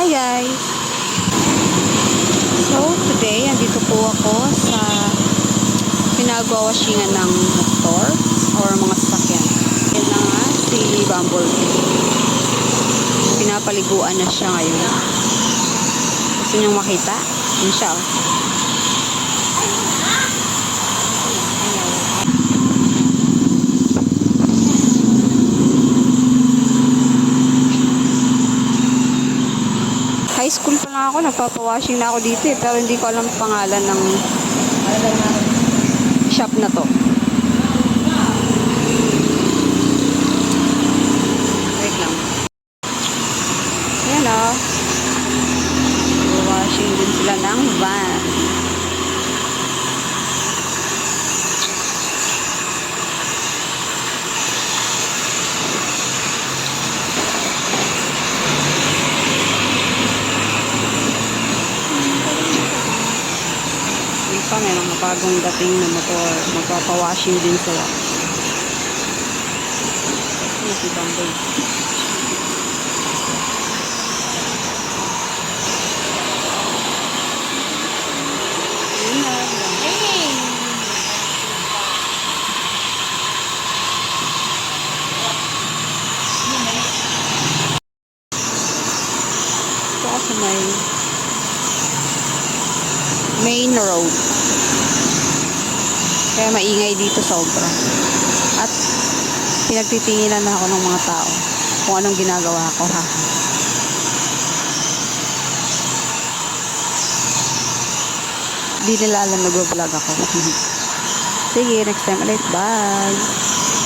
Hi guys! So today, andito po ako sa pinagwawashingan ng motor or mga sasakyan. Yan na nga si Bumblebee. Pinapaliguan na siya ngayon. Gusto niyong makita? Yun siya. High school pa lang ako, nagpapawashing na ako dito eh, pero hindi ko alam pangalan ng shop na to. Wait lang. Ayan o. Washing din sila ng van. May mga bagong dating na motor, magpapawashing din sila. Ano si Bumblebee? Ito kasi may main road. Kaya maingay dito sobra. At pinagtitinginan na ako ng mga tao kung anong ginagawa ko ha. Di nila alam nag-vlog ako. Sige, next time ulit. Bye!